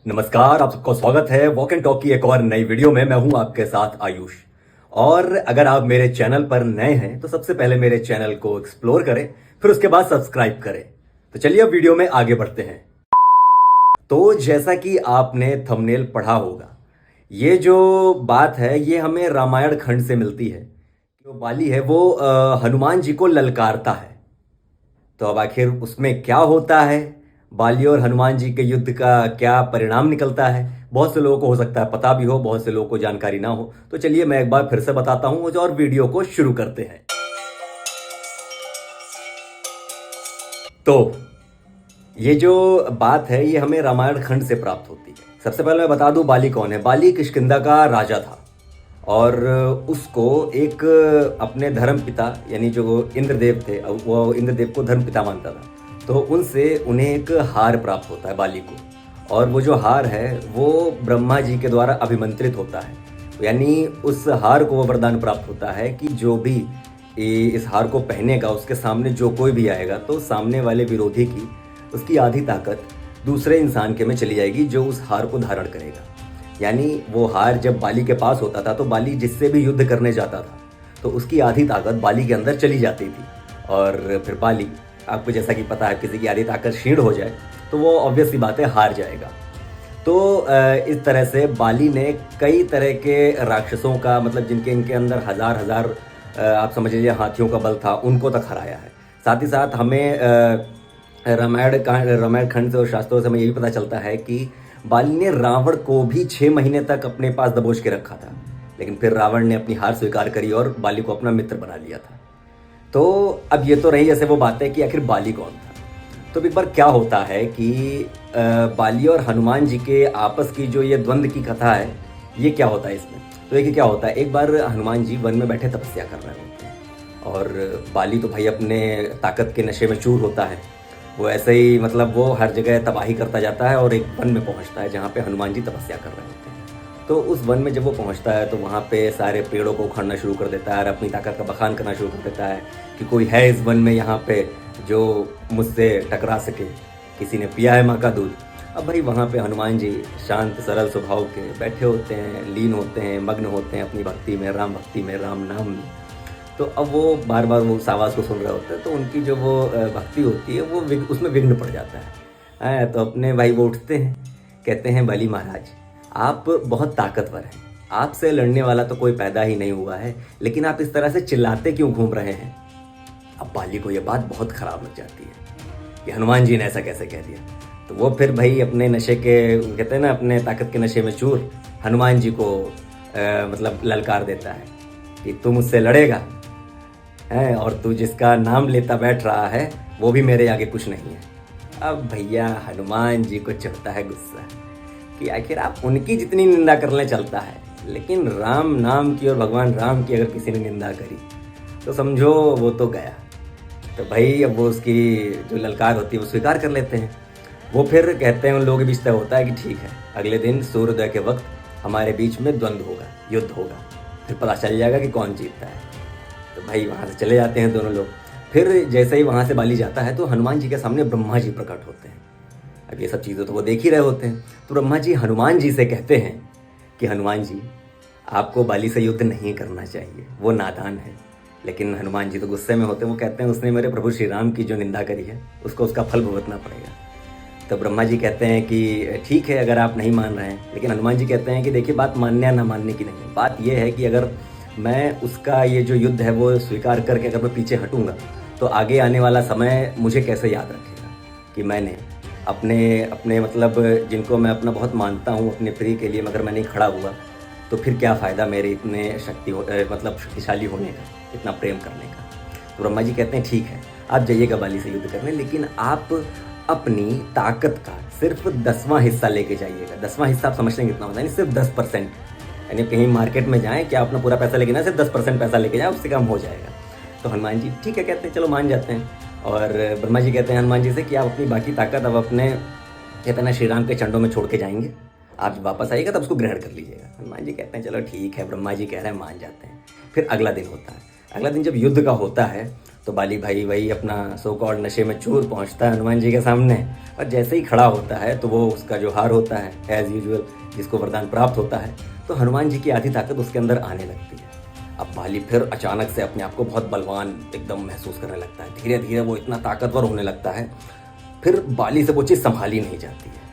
नमस्कार, आप सबका स्वागत है वॉक एंड टॉक की एक और नई वीडियो में। मैं हूं आपके साथ आयुष। और अगर आप मेरे चैनल पर नए हैं तो सबसे पहले मेरे चैनल को एक्सप्लोर करें, फिर उसके बाद सब्सक्राइब करें। तो चलिए अब वीडियो में आगे बढ़ते हैं। तो जैसा कि आपने थंबनेल पढ़ा होगा, ये जो बात है ये हमें रामायण खंड से मिलती है। जो बाली है वो हनुमान जी को ललकारता है। तो अब आखिर उसमें क्या होता है, बाली और हनुमान जी के युद्ध का क्या परिणाम निकलता है, बहुत से लोगों को हो सकता है पता भी हो, बहुत से लोगों को जानकारी ना हो। तो चलिए मैं एक बार फिर से बताता हूं और वीडियो को शुरू करते हैं। तो ये जो बात है ये हमें रामायण खंड से प्राप्त होती है। सबसे पहले मैं बता दूं बाली कौन है। बाली किष्किंधा का राजा था और उसको एक अपने धर्म पिता यानी जो इंद्रदेव थे, वो इंद्रदेव को धर्म पिता मानता था। तो उनसे उन्हें एक हार प्राप्त होता है बाली को, और वो जो हार है वो ब्रह्मा जी के द्वारा अभिमंत्रित होता है। यानी उस हार को वो वरदान प्राप्त होता है कि जो भी इस हार को पहनेगा उसके सामने जो कोई भी आएगा तो सामने वाले विरोधी की उसकी आधी ताकत दूसरे इंसान के में चली जाएगी जो उस हार को धारण करेगा। यानी वो हार जब बाली के पास होता था तो बाली जिससे भी युद्ध करने जाता था तो उसकी आधी ताकत बाली के अंदर चली जाती थी। और फिर बाली, आपको जैसा कि पता है, किसी की आधी ताकत क्षीण हो जाए तो वो ऑब्वियस सी बात है हार जाएगा। तो इस तरह से बाली ने कई तरह के राक्षसों का, मतलब जिनके इनके अंदर हजार हजार आप समझ लीजिए हाथियों का बल था, उनको तक हराया है। साथ ही साथ हमें रामायण खंड से और शास्त्रों से हमें यही पता चलता है कि बाली ने रावण को भी 6 महीने तक अपने पास दबोच के रखा था, लेकिन फिर रावण ने अपनी हार स्वीकार करी और बाली को अपना मित्र बना लिया था। तो अब ये तो रही जैसे वो बात है कि आखिर बाली कौन था। तो एक बार क्या होता है कि बाली और हनुमान जी के आपस की जो ये द्वंद्व की कथा है, ये क्या होता है इसमें। तो देखिए क्या होता है, एक बार हनुमान जी वन में बैठे तपस्या कर रहे होते हैं और बाली तो भाई अपने ताकत के नशे में चूर होता है। वो ऐसे ही, मतलब वो हर जगह तबाही करता जाता है और एक वन में पहुंचता है जहाँ पे हनुमान जी तपस्या कर रहे होते हैं। तो उस वन में जब वो पहुंचता है तो वहाँ पे सारे पेड़ों को उखाड़ना शुरू कर देता है और अपनी ताकत का बखान करना शुरू कर देता है कि कोई है इस वन में यहाँ पे जो मुझसे टकरा सके, किसी ने पिया है माँ का दूध। अब भाई वहाँ पे हनुमान जी शांत सरल स्वभाव के बैठे होते हैं, लीन होते हैं, मग्न होते हैं अपनी भक्ति में, राम भक्ति में, राम नाम में। तो अब वो बार बार वो उस आवाज़ को सुन रहे होते हैं तो उनकी जो वो भक्ति होती है वो उसमें विघ्न पड़ जाता है। तो अपने भाई वो उठते हैं, कहते हैं बाली महाराज आप बहुत ताकतवर हैं, आपसे लड़ने वाला तो कोई पैदा ही नहीं हुआ है, लेकिन आप इस तरह से चिल्लाते क्यों घूम रहे हैं। अब बाली को ये बात बहुत खराब लग जाती है कि हनुमान जी ने ऐसा कैसे कह दिया। तो वो फिर भाई अपने नशे के, कहते हैं ना, अपने ताकत के नशे में चूर हनुमान जी को मतलब ललकार देता है कि तू मुझसे लड़ेगा है, और तू जिसका नाम लेता बैठ रहा है वो भी मेरे आगे कुछ नहीं है। अब भैया हनुमान जी को चढ़ता है गुस्सा कि आखिर आप उनकी जितनी निंदा करने चलता है, लेकिन राम नाम की और भगवान राम की अगर किसी ने निंदा करी तो समझो वो तो गया। तो भाई अब वो उसकी जो ललकार होती है वो स्वीकार कर लेते हैं। वो फिर कहते हैं, उन लोगों के बीच तय होता है कि ठीक है, अगले दिन सूर्योदय के वक्त हमारे बीच में द्वंद्व होगा, युद्ध होगा, फिर पता चल जाएगा कि कौन जीतता है। तो भाई वहाँ से चले जाते हैं दोनों लोग। फिर जैसे ही वहाँ से बाली जाता है तो हनुमान जी के सामने ब्रह्मा जी प्रकट होते हैं। अब ये सब चीज़ें तो वो देख ही रहे होते हैं। तो ब्रह्मा जी हनुमान जी से कहते हैं कि हनुमान जी आपको बाली से युद्ध नहीं करना चाहिए, वो नादान है। लेकिन हनुमान जी तो गुस्से में होते हैं, वो कहते हैं उसने मेरे प्रभु श्री राम की जो निंदा करी है उसको उसका फल भुगतना पड़ेगा। तो ब्रह्मा जी कहते हैं कि ठीक है अगर आप नहीं मान रहे हैं, लेकिन हनुमान जी कहते हैं कि देखिए बात मानने या ना मानने की नहीं है, बात यह है कि अगर मैं उसका ये जो युद्ध है वो स्वीकार करके अगर मैं पीछे हटूंगा तो आगे आने वाला समय मुझे कैसे याद रखेगा कि मैंने अपने अपने मतलब जिनको मैं अपना बहुत मानता हूँ अपने प्रिय के लिए मगर मैं नहीं खड़ा हुआ, तो फिर क्या फ़ायदा मेरे इतने मतलब शक्तिशाली होने का, इतना प्रेम करने का। तो ब्रह्मा जी कहते हैं ठीक है आप जाइएगा बाली से युद्ध करने, लेकिन आप अपनी ताकत का सिर्फ 10वां हिस्सा लेके जाइएगा। 10वां हिस्सा आप समझते हैं कितना होता है, यानी सिर्फ 10%। यानी कहीं मार्केट में जाएं कि आप अपना पूरा पैसा लेके ना, सिर्फ 10% पैसा लेके जाएं, उससे कम हो जाएगा। तो हनुमान जी ठीक है कहते हैं, चलो मान जाते हैं। और ब्रह्मा जी कहते हैं हनुमान जी से कि आप अपनी बाकी ताकत अब अपने, कहते हैं ना, श्री राम के चंडों में छोड़ के जाएंगे, आप जब वापस आइएगा तब उसको ग्रहण कर लीजिएगा। हनुमान जी कहते हैं चलो ठीक है, ब्रह्मा जी कह रहे हैं मान जाते हैं। फिर अगला दिन होता है। अगला दिन जब युद्ध का होता है तो बाली भाई वही अपना सो कॉल्ड नशे में चूर पहुंचता है हनुमान जी के सामने, और जैसे ही खड़ा होता है तो वो उसका जो हार होता है एज यूजुअल जिसको वरदान प्राप्त होता है, तो हनुमान जी की आधी ताकत उसके अंदर आने लगती है। अब बाली फिर अचानक से अपने आप को बहुत बलवान एकदम महसूस करने लगता है, धीरे धीरे वो इतना ताकतवर होने लगता है। फिर बाली से वो चीज़ संभाली नहीं जाती है।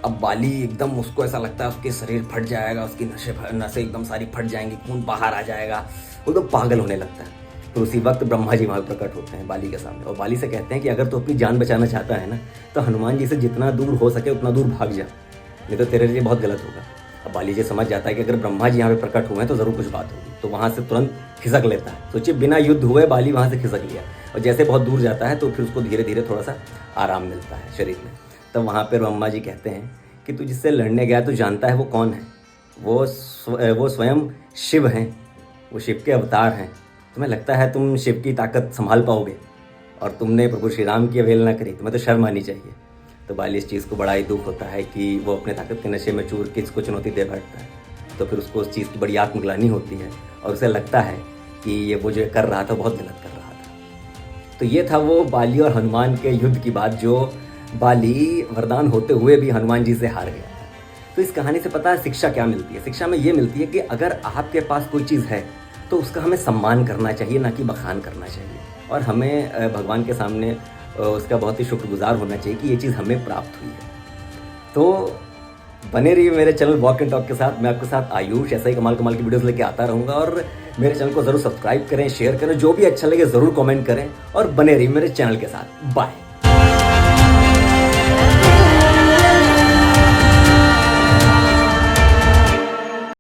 अब बाली एकदम उसको ऐसा लगता है उसके शरीर फट जाएगा, उसकी नसें एकदम सारी फट जाएंगी, खून बाहर आ जाएगा, वो तो पागल होने लगता है। तो उसी वक्त ब्रह्मा जी वहाँ प्रकट होते हैं बाली के सामने और बाली से कहते हैं कि अगर तू अपनी जान बचाना चाहता है ना, तो हनुमान जी से जितना दूर हो सके उतना दूर भाग जा, नहीं तो तेरे लिए बहुत गलत होगा। अब बाली जी समझ जाता है कि अगर ब्रह्मा जी यहाँ पे प्रकट हुए हैं तो ज़रूर कुछ बात होगी, तो वहाँ से तुरंत खिसक लेता है। सोचिए बिना युद्ध हुए बाली वहाँ से खिसक लिया, और जैसे बहुत दूर जाता है तो फिर उसको धीरे धीरे थोड़ा सा आराम मिलता है शरीर में। तब वहाँ पर ब्रह्मा जी कहते हैं कि तू जिससे लड़ने गया तो जानता है वो कौन है? वो स्वयं शिव हैं, वो शिव के अवतार हैं। तुम्हें लगता है तुम शिव की ताकत संभाल पाओगे? और तुमने प्रभु श्री राम की अवहेलना करी, तुम्हें तो शर्म आनी चाहिए। तो बाली इस चीज़ को बड़ा ही दुख होता है कि वो अपने ताकत के नशे में चूर के इसको चुनौती दे बैठता है। तो फिर उसको उस चीज़ की बड़ी आत्मग्लानि होती है और उसे लगता है कि ये वो जो कर रहा था बहुत गलत कर रहा था। तो ये था वो बाली और हनुमान के युद्ध की बात, जो बाली वरदान होते हुए भी हनुमान जी से हार गया था। तो इस कहानी से पता है शिक्षा क्या मिलती है? शिक्षा में ये मिलती है कि अगर आपके पास कोई चीज़ है तो उसका हमें सम्मान करना चाहिए, ना कि बखान करना चाहिए। और हमें भगवान के सामने उसका बहुत ही शुक्रगुजार होना चाहिए कि ये चीज़ हमें प्राप्त हुई है। तो बने रहिए मेरे चैनल वॉक एंड टॉक के साथ। मैं आपके साथ आयुष ऐसा ही कमाल कमाल की वीडियोस लेके आता रहूँगा, और मेरे चैनल को ज़रूर सब्सक्राइब करें, शेयर करें, जो भी अच्छा लगे ज़रूर कमेंट करें, और बने रहिए मेरे चैनल के साथ। बाय।